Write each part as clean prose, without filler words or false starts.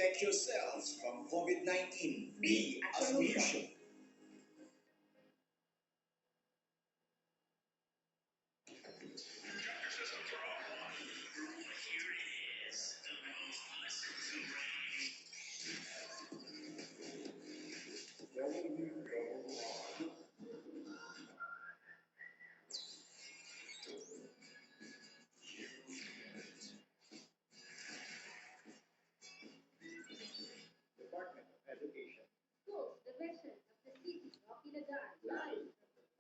protect yourselves from COVID-19. Be a solution. Department of Education. Schools Division of the City of Ilagan. Live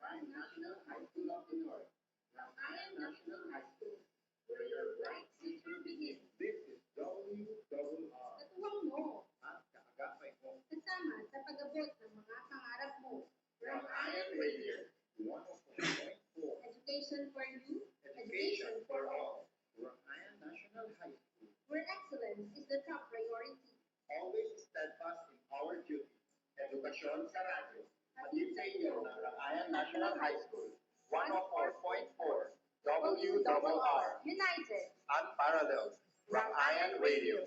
from National High School of the North. Ramayan National High School, where your bright future begins. This is WRR. Katuwang mo, At kaagapay mo. kasama sa pag-abot ng mga pangarap mo. Ramayan Radio 104.4. Education for you, Education for all. Ramayan National High School. where excellence is the top priority. Always steadfast in our duty. Edukasyon sa radyo. Hatid sa inyo ng Ramayan National High School. 104.4 WRR. United. Unparalleled. Ramayan Radio.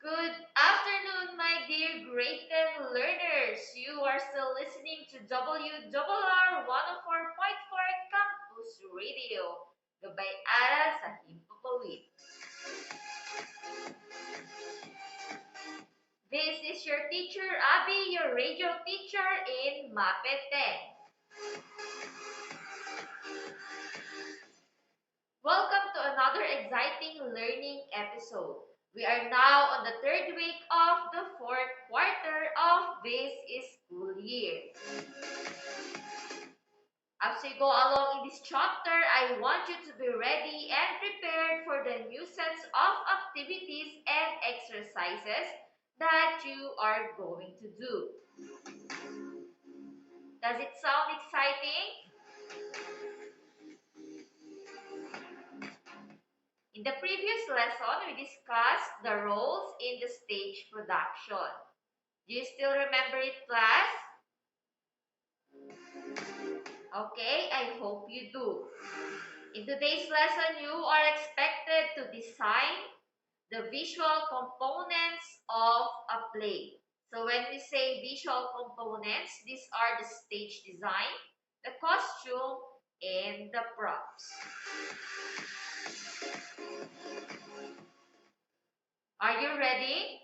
Good afternoon, my dear grade 10 learners. You are still listening to WRR 104.4 Campus Radio. Gabay aral sa Himpapawid. This is your teacher, Abby, your radio teacher in MAPE 10. Welcome to another exciting learning episode. We are now on the third week of the fourth quarter of this school year. As we go along in this chapter, I want you to be ready and prepared for the new sets of activities and exercises that you are going to do. Does it sound exciting? In the previous lesson, we discussed the roles in the stage production. Do you still remember it, class? Okay, I hope you do. In today's lesson, you are expected to design the visual components of a play. So when we say visual components, these are the stage design, the costume, and the props. Are you ready?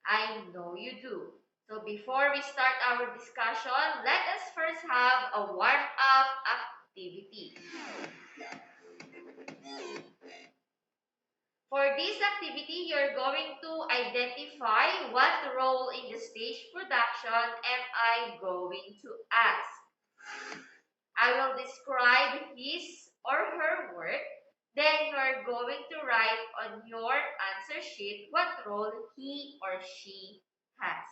I know you do. So before we start our discussion, let us first have a warm-up activity. For this activity, you're going to identify what role in the stage production am I going to ask. I will describe his or her work, then you're going to write on your answer sheet what role he or she has.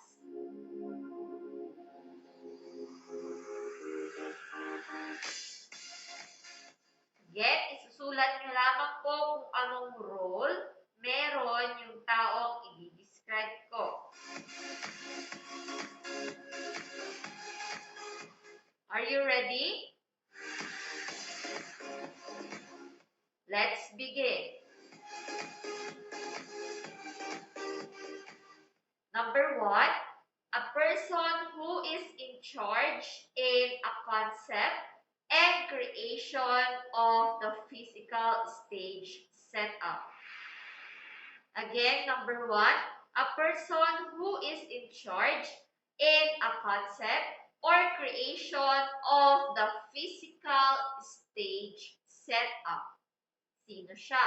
Again, isusulat nyo lamang po kung anong role meron yung taong i-describe ko. Are you ready? Let's begin. Number 1, a person who is in charge in a concept and creation of the physical stage setup. Again, number 1, a person who is in charge in a concept or creation of the physical stage setup. Sino siya?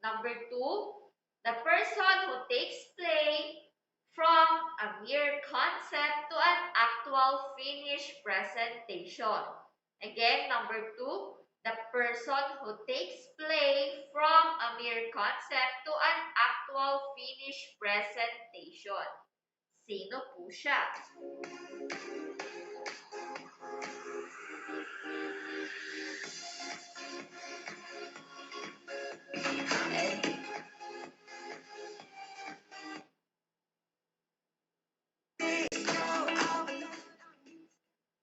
Number 2, the person who takes play from a mere concept to an actual finished presentation. Again, number 2, The person who takes play from a mere concept to an actual finished presentation. Sino po siya?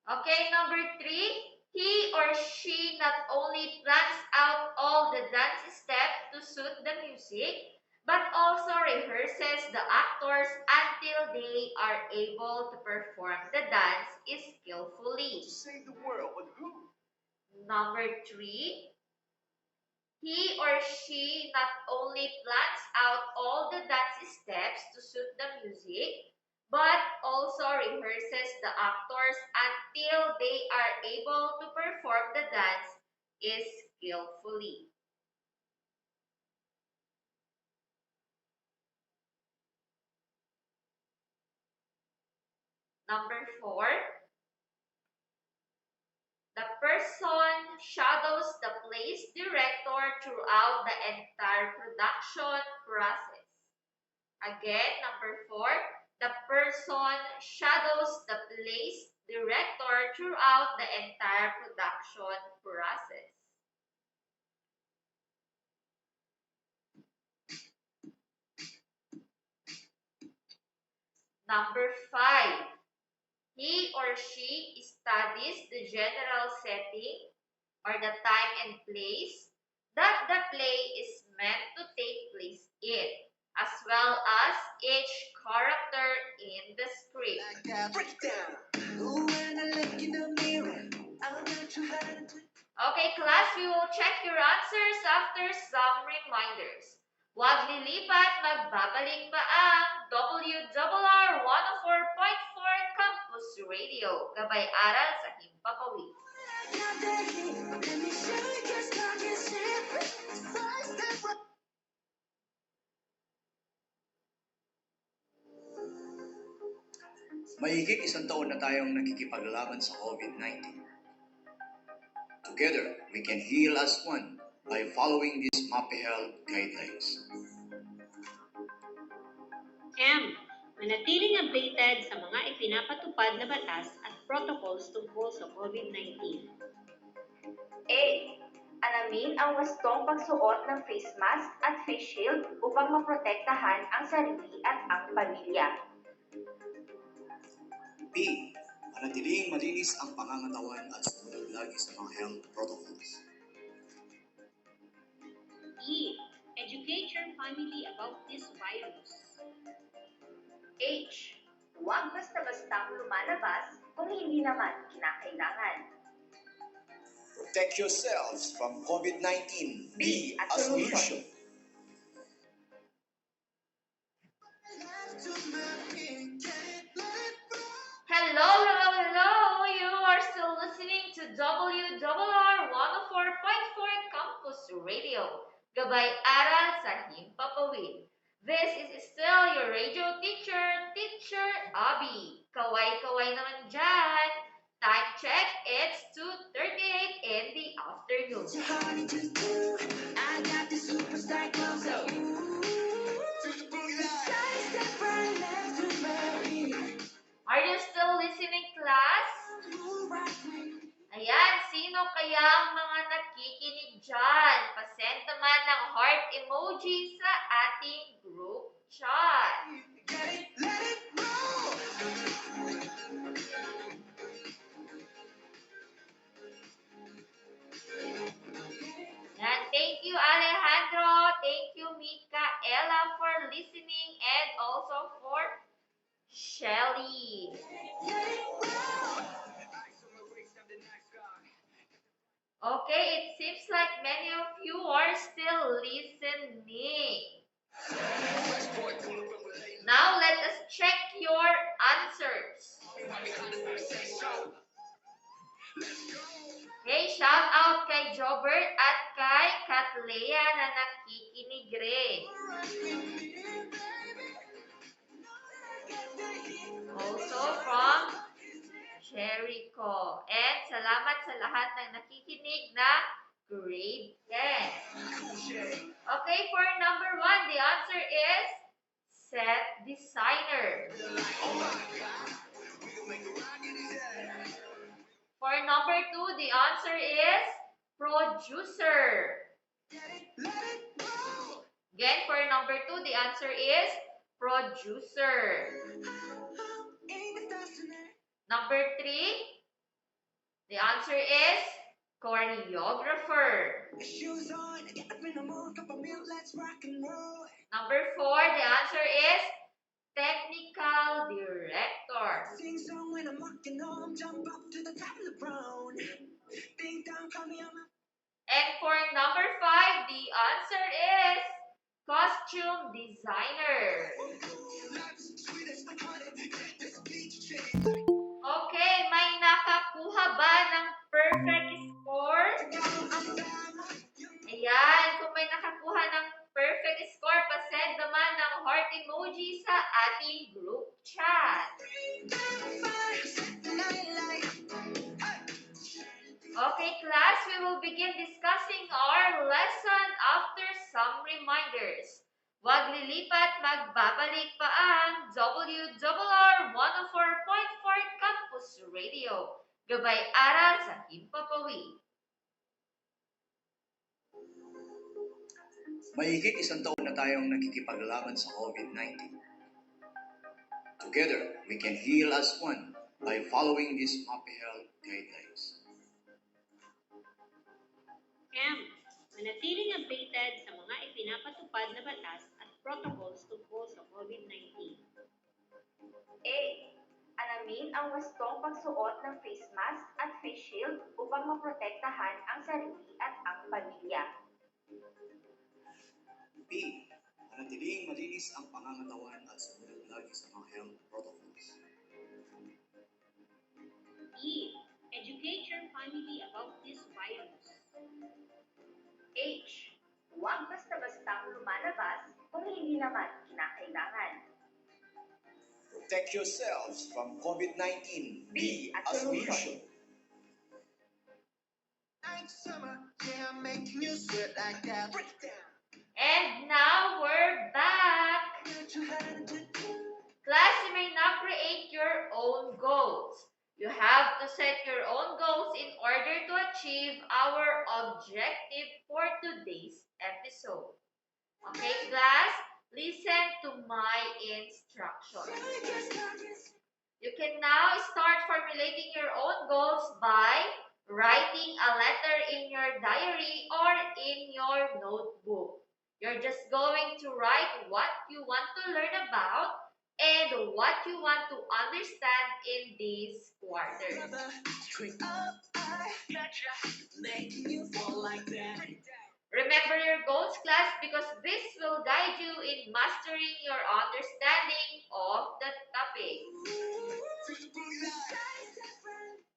Okay, number 3. He or she not only plans out all the dance steps to suit the music, but also rehearses the actors until they are able to perform the dance skillfully. To save the world, but who? Number 3. He or she not only plans out all the dance steps to suit the music, but also rehearses the actors until they are able to perform the dance skillfully. Number 4. The person shadows the play's director throughout the entire production process. Again, number 4, the person shadows the play's director throughout the entire production process. Number 5, he or she studies the general setting or the time and place that the play is meant to take place in, as well as each character in the script. Okay, class, we will check your answers after some reminders. Huwag lilipat, magbabalik pa ang WRR 104.4 Campus Radio, gabay-aral sa Himpapawid. Mahigit isang taon na tayong nakikipaglaban sa COVID-19. Together, we can heal as one by following these MAPE Health guidelines. M. Manatiling updated sa mga ipinapatupad na batas at protocols tungkol sa COVID-19. A. Alamin ang wastong pagsuot ng face mask at face shield upang maprotektahan ang sarili at ang pamilya. B. Manatiling malinis ang pangangatawan at sumunod lagi sa mga health protocols. E. Educate your family about this virus. H. Huwag basta-bastang lumalabas kung hindi naman kinakailangan. Protect yourselves from COVID-19. Be a solution. Hello! You are still listening to WRR 104.4 Campus Radio, gabay-aral sa Himpapawid. This is still your radio teacher, Teacher Abby. Kaway-kaway naman dyan. Time check, it's 2:38 in the afternoon. Are you still listening, class? Ayan, sino kaya ang mga nakikinig dyan? Pasend naman ng heart emoji sa ating group chat. And thank you, Alejandro. Thank you, Micaela, for listening, and also for Shelly. Okay, it seems like many of you are still listening. Now let us check your answers. Okay, shout out kay Jobert at kay Katlea na nakikinig rin. Also from Jericho. And salamat sa lahat ng nakikinig na grade 10. Okay, for number 1, the answer is set designer. For number 2, the answer is producer. Again, for number 2, the answer is producer. Number 3, the answer is choreographer. Number 4, the answer is technical director. And for number 5, the answer is costume designer. Okay, may nakakuha ba ng perfect score? Ayan, kung may nakakuha ng perfect score, pasend naman ng heart emoji sa ating group chat. Okay, class, we will begin discussing our lesson after some reminders. Huwag lilipat, magbabalik pa ang WRR 104.4 Campus Radio. Gabay aral sa Himpapawid. Mahigit 1 taon na tayong nakikipaglaban sa COVID-19. Together, we can heal as one by following these happy health guidelines. M. Manatiling updated sa mga ipinapatupad na batas at protocols tungkol sa COVID-19. A. Alamin ang wastong pagsuot ng face mask at face shield upang maprotektahan ang sarili at ang pamilya. B. Manatiling malinis ang pangangatawan at sumunod lagi sa mga health protocols. E. Educate your family about this virus. H. Huwag basta-bastang lumalabas kung hindi naman kinakailangan. Protect yourselves from COVID-19. Be a solution. And now we're back. Class, you may now create your own goals. You have to set your own goals in order to achieve our objective for today's episode. Okay, class, listen to my instructions. You can now start formulating your own goals by writing a letter in your diary or in your notebook. You're just going to write what you want to learn about and what you want to understand in this quarter. Remember your goals, class, because this will guide you in mastering your understanding of the topic.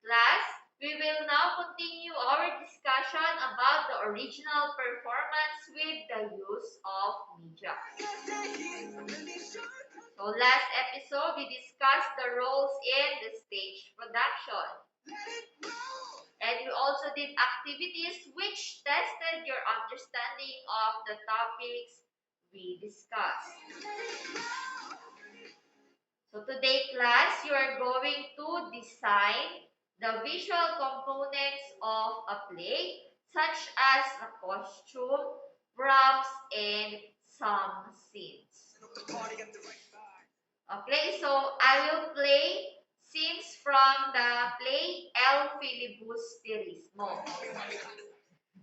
Class, we will now continue our discussion about the original performance with the use of media. So last episode, we discussed the roles in the stage production. And we also did activities which tested your understanding of the topics we discussed. So today, class, you are going to design the visual components of a play, such as a costume, props, and some scenes. Okay, so I will play scenes from the play El Filibusterismo.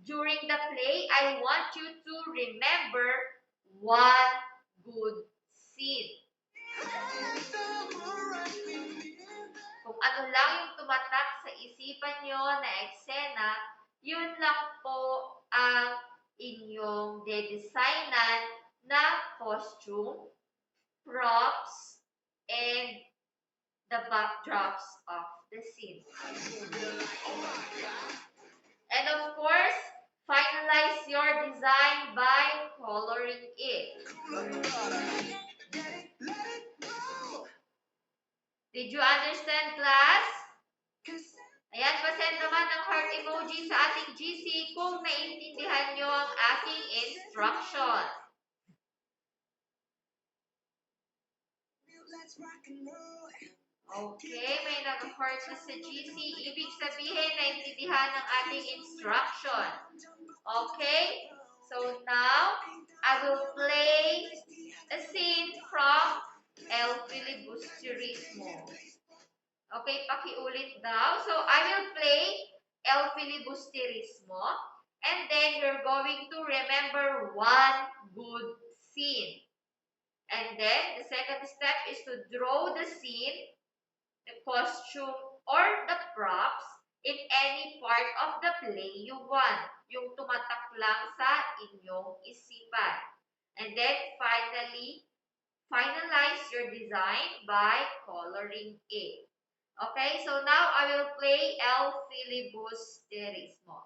During the play, I want you to remember one good scene. Kung ano lang yung tumatak sa isipan nyo na eksena, yun lang po ang inyong de-designan na costume, props, and the backdrops of the scene. And of course, finalize your design by coloring it. Did you understand, class? Ayan, pasend naman ng heart emoji sa ating GC kung naiintindihan nyo ang aking instruction. Okay, may nag-heart na sa GC. Ibig sabihin, naintindihan ng ating instruction. Okay? So now, I will play a scene from El Filibusterismo. Okay, pakiulit daw. So, I will play El Filibusterismo. And then, you're going to remember one good scene. And then, the second step is to draw the scene, the costume, or the props in any part of the play you want. Yung tumatak lang sa inyong isipan. And then, finally, finalize your design by coloring it. Okay, so now I will play El Filibusterismo.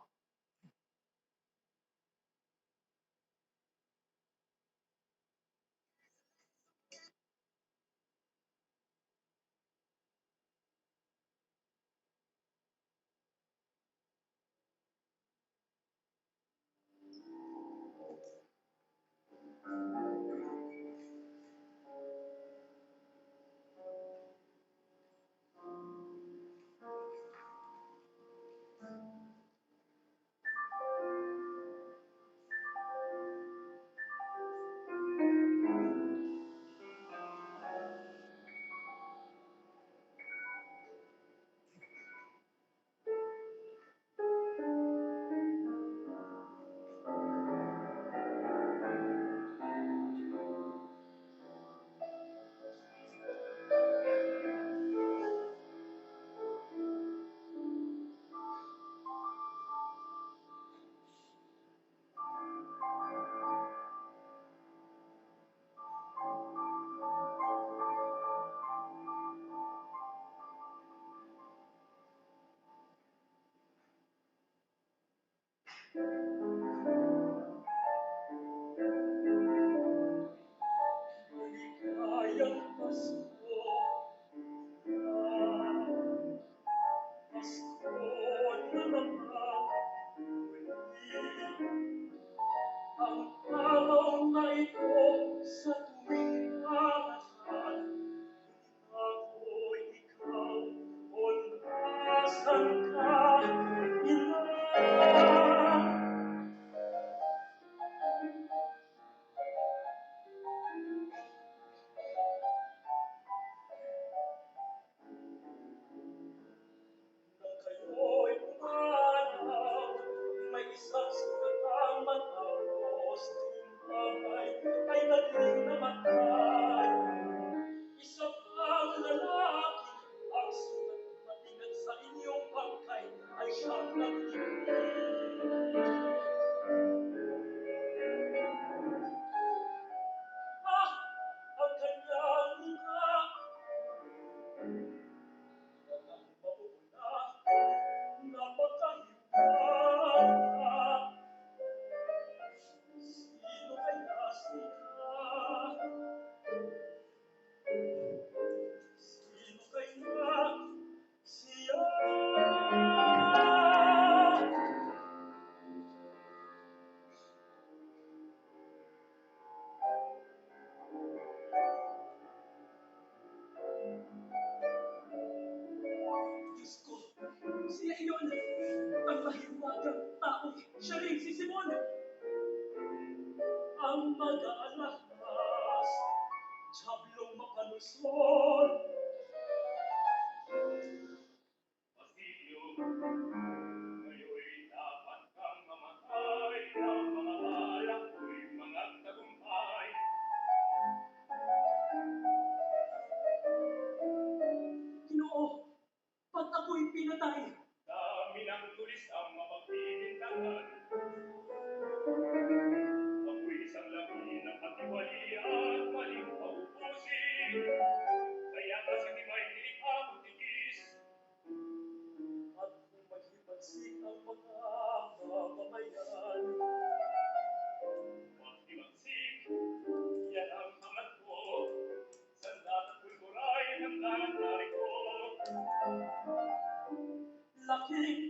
Siya iyon, ang mahiwagang tao, siya rin si Simon, ang mag-aalahas, sablong makalusot. Basilio, ngayon dapat kang mamatay ng mga balak ko'y mga tagumpay. Ginoo, ba't ako'y pinatay? Dami ng tulis ang mapagpipintangan. Ako'y isang labi ng katiwali at maling paupusin.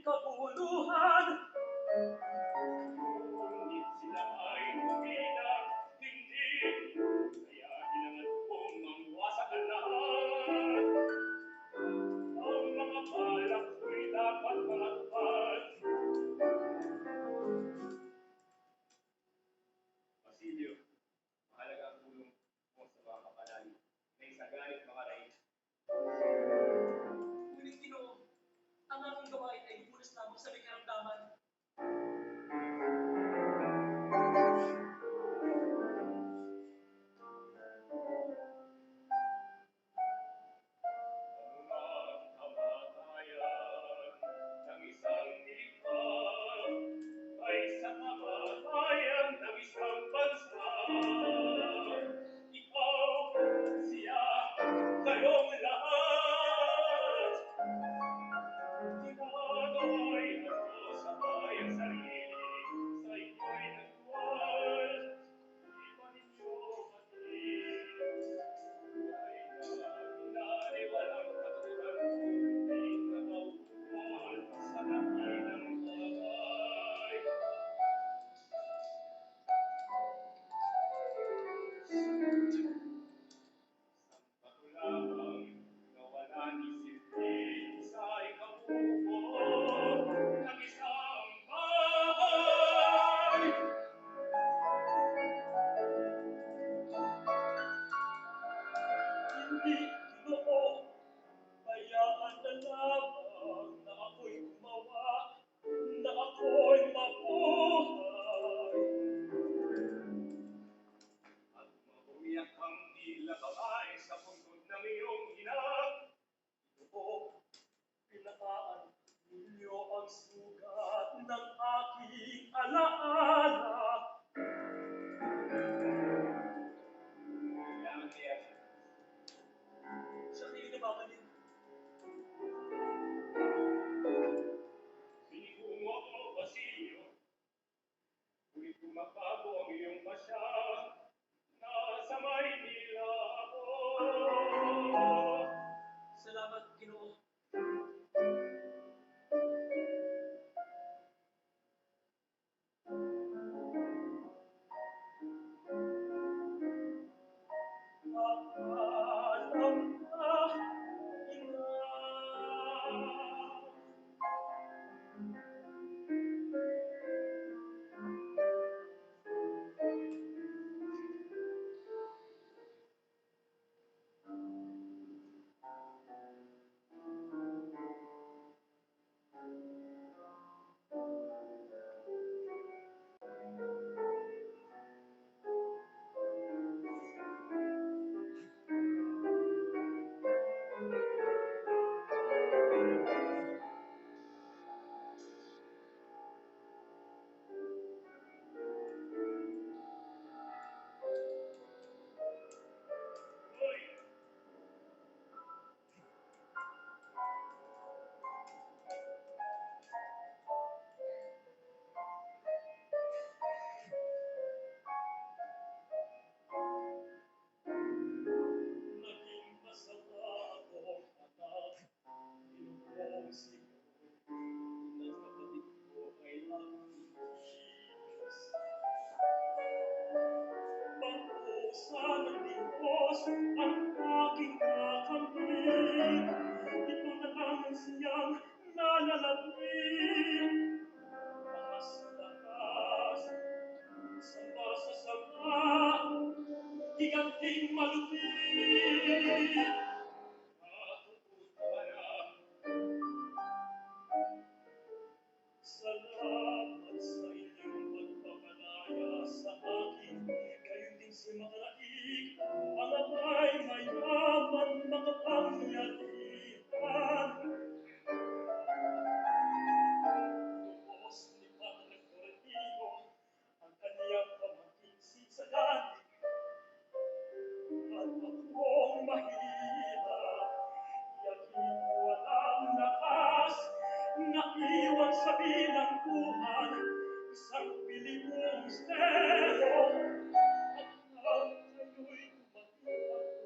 kaguluhan. Ngunit sila ay tuminang hindi, kaya hinangad kong mangwasak ang lahat. Ang mga balak ko'y dapat matupad. Basilio, mahalaga ang tulong mo sa mga kapalan na isagalit mga raid. Ngunit Ginoo, ang aking gawain ay lumunas lamang sa may karamdaman. Anumang kamatayan ng isang nilikha ay sa kamatayan ng isang bansa. Ikaw, siya, kayong lahat. Ginagawa'y ano sa bayang sarili, sa inyo'y nagduwal. Di ba ninyo matis? Buhay na inaliwalang katuran, di nakauukol sa dakilang bagay. Patulang na wala ni silbi sa ikabubuo ng isang bahay. Hindi, Ginoo, bayaan na lamang na ako'y gumawa, na ako'y mabuhay. At mabumiyak ang tila babae sa pungkod ng iyong ina. Ginoo, pinakaan ninyo ang sugat ng aking alaala. Kailangan niya siya kayo nababalik. Sinigungo ako, Basilio. Ngunit tumakbo ang iyong pasya. Nasa Maynila ako. Salamat, Ginoo. Alam na, ina. Hoy, naging masama akong anak. Ginugong siguro ng kapatid ko ay aking Diyos. Pag-usa ng Diyos ang aking kakamit. Ito na lang ang siyang nananabik. Lakas-lakas, sama sa sama, higanting malupit. Natutuwa na. Salamat sa inyong pagpapalaya sa akin. Gayon din si Makaraig, ang ama'y mayaman makapangyarihan. Lubos ni Padre Florentino ang kaniyang pamangkin si Sagani. At akong mahirap, yakin walang lakas, naiwan sa bilangguan, isang bilimong stelo. At ang kayo'y dumating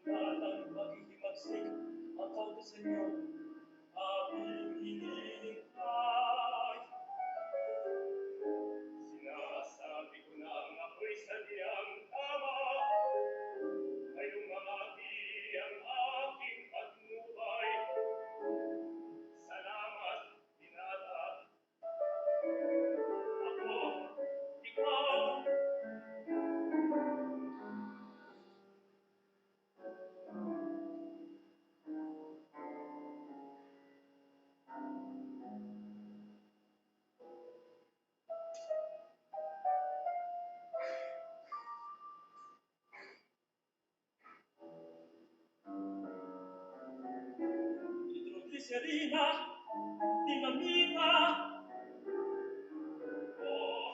hinalang paghihimagsik ang kautosan niyo, aming hinihintay. Sinasabi ko na ako'y sadyang tama, ngayong mamati ang aking patnubay. Salamat, Pinata. Ako, ikaw, nitroglicerina, dinamita, oh,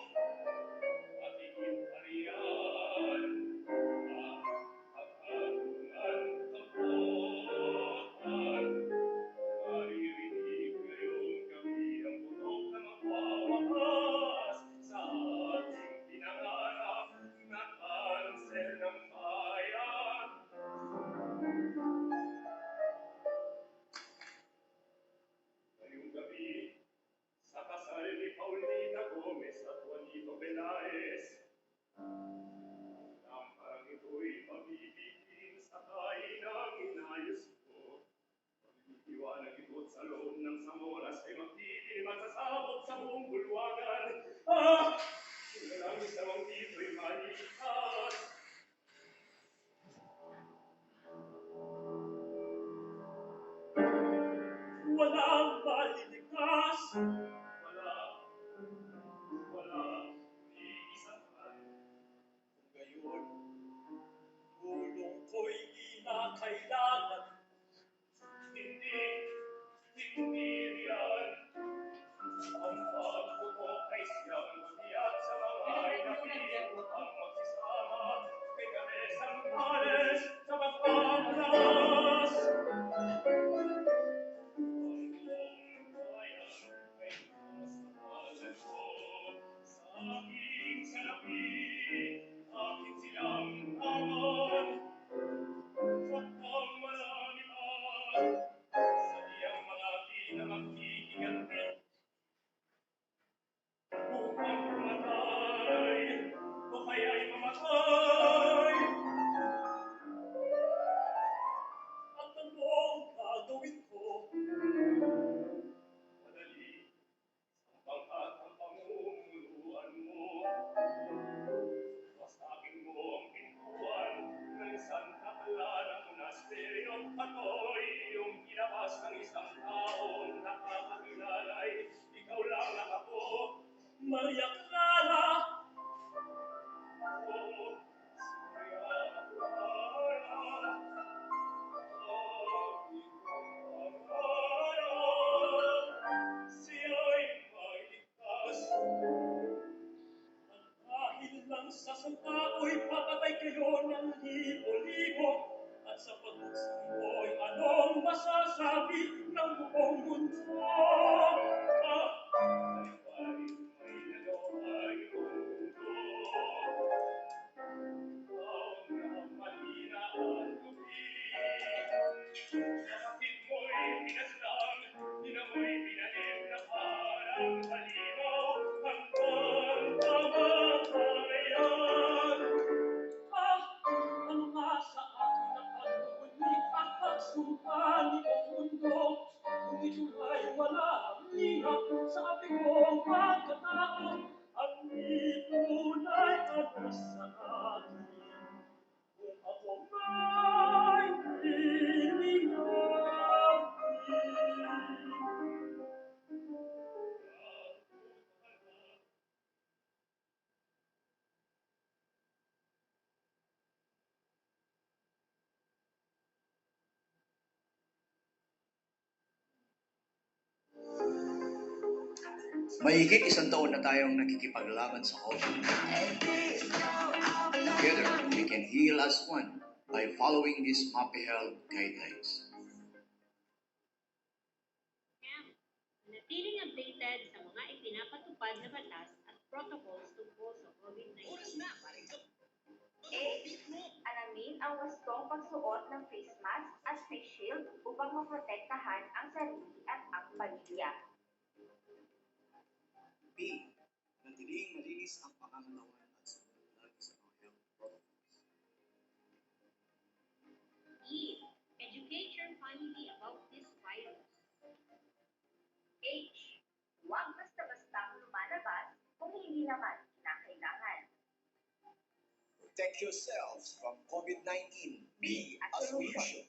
matigil pa riyan. Pagkakungan kapotan, maririnig ngayong gabi ang putok na magwawakas sa ating pinangarap na kanser ng bayan. Ngayong gabi, sa kasal ni Paulina Gomez at Juanito Belaez, ang parang ito'y mabibitin sa kainang inayos ko. Pag-iiwanan ito't sa loob ng samoras ay magdidilim at sasabot sa buong bulwagan. Kung lang isang dito'y malikas. Walang maliligtas. Wala, ni isa man. Kung gayon, tulong ko'y kinakailangan. Hindi riyan. Ang pagputok ay siyang butiyat sa mga inapitang magsisama. Kay Karesang Pales sa pagpapalakas. Ang buong bayan ay masasalan ko. Sa aking salapi, aking silang taman. Sakang marami pa. Sa iyang mga pinamagkikiganti. Upang pumatay, o kaya'y mamatay. At anong gagawin ko? Madali, ang pangkat ang pamumunuan mo. Wasagin mo ang pintuan ng Santa Clara Monasterio at ako'y iyong ilabas ng isang taong nakakakilalay. Ikaw lang ang ako, Maria Clara. Oh, Maria Clara. Siya'y mailigtas. Dahil lang sa sangkao'y papatay kayo ng libo-libo. At sa pagbuksang ko'y anong masasabi ng buong mundo? Ay, may nagawa iyong mundo. Ang mahina at lupi. Kapatid mo'y pinaslang, ina mo'y pinalim na parang halimaw hanggang kamatayan. Ano nga sa akin ang pagmumuni at pagsumpa nitong mundo? Kung ito ay walang lihap sa ating buong pagkatao, ang itunay ano sa akin. Kung ako may liliyapin. Mahigit isang taon na tayong nakikipaglaban sa COVID. Together, we can heal as one by following these happy health guidelines. Manatiling updated sa mga ipinapatupad na batas at protocols tungkol sa COVID-19. A. Alamin ang wastong wastong pagsuot ng face mask at face shield upang maprotektahan ang sarili at ang pamilya. B. Manatiling malinis ang pangangatawan at sumunod lagi sa mga health protocols. E. Educate your family about this virus. H. Huwag basta-bastang lumalabas kung hindi naman kinakailangan. Protect yourselves from COVID-19. Be a solution.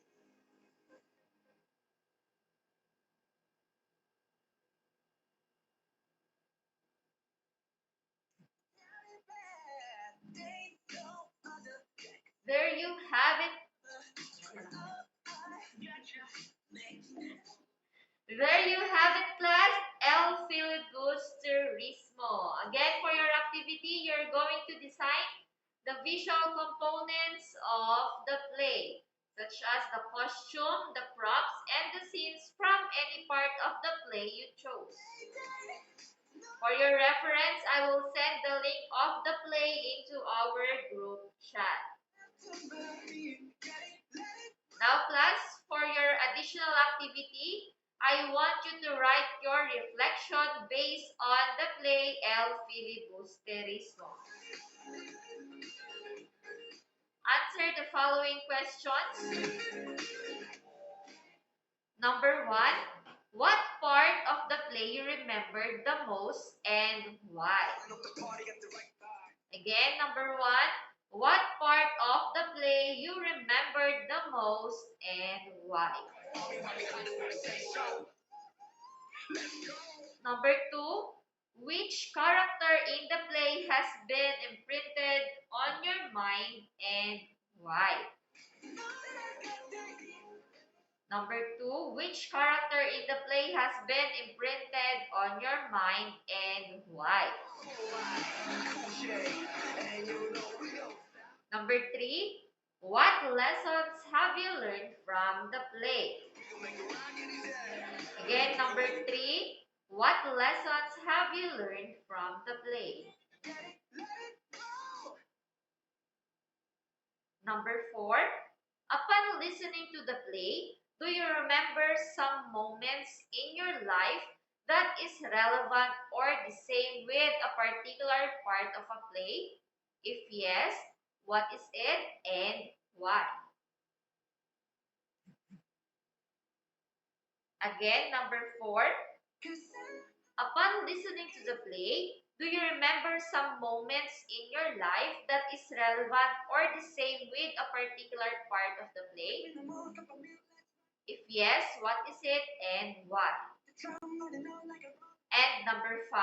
There you have it. There you have it, class. El filibusterismo. Again, for your activity, you're going to design the visual components of the play, such as the costume, the props, and the scenes from any part of the play you chose. For your reference, I will send the link of the play into our group chat. Now, class, for your additional activity, I want you to write your reflection based on the play El Filibusterismo. Answer the following questions. Number 1, what part of the play you remembered the most and why? Again, number 1, what part of the play you remembered the most and why? Number 2, which character in the play has been imprinted on your mind and why? Number 2, which character in the play has been imprinted on your mind and why? Number 3, what lessons have you learned from the play? Again, number 3, what lessons have you learned from the play? Number 4, upon listening to the play, do you remember some moments in your life that is relevant or the same with a particular part of a play? If yes, what is it and why? Again, number 4, upon listening to the play, do you remember some moments in your life that is relevant or the same with a particular part of the play? If yes, what is it and why? And number 5,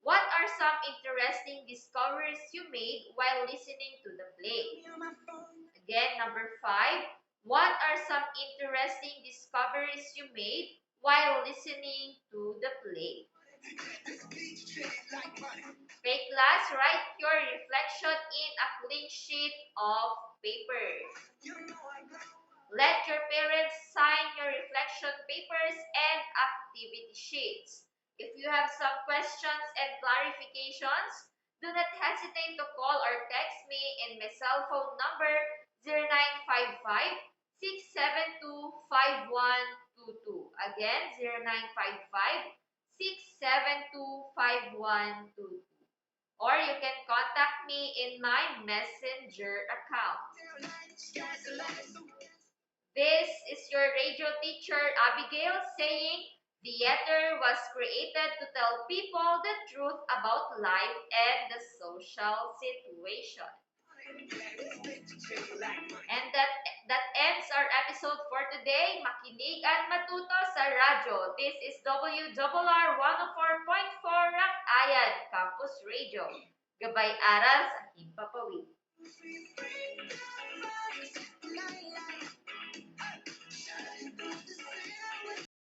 what are some interesting discoveries you made while listening to the play? Again, number 5, what are some interesting discoveries you made while listening to the play? Okay, class, write your reflection in a clean sheet of paper. Let your parents sign your reflection papers and activity sheets. If you have some questions and clarifications, do not hesitate to call or text me in my cell phone number 0955-672-5122. Again, 0955-672-5122. Or you can contact me in my messenger account. This is your radio teacher, Abigail, saying, theater was created to tell people the truth about life and the social situation. And that ends our episode for today. Makinig at matuto sa radyo. This is WRR 104.4 Rakayan Campus Radio. Gabay aral sa Himpapawid.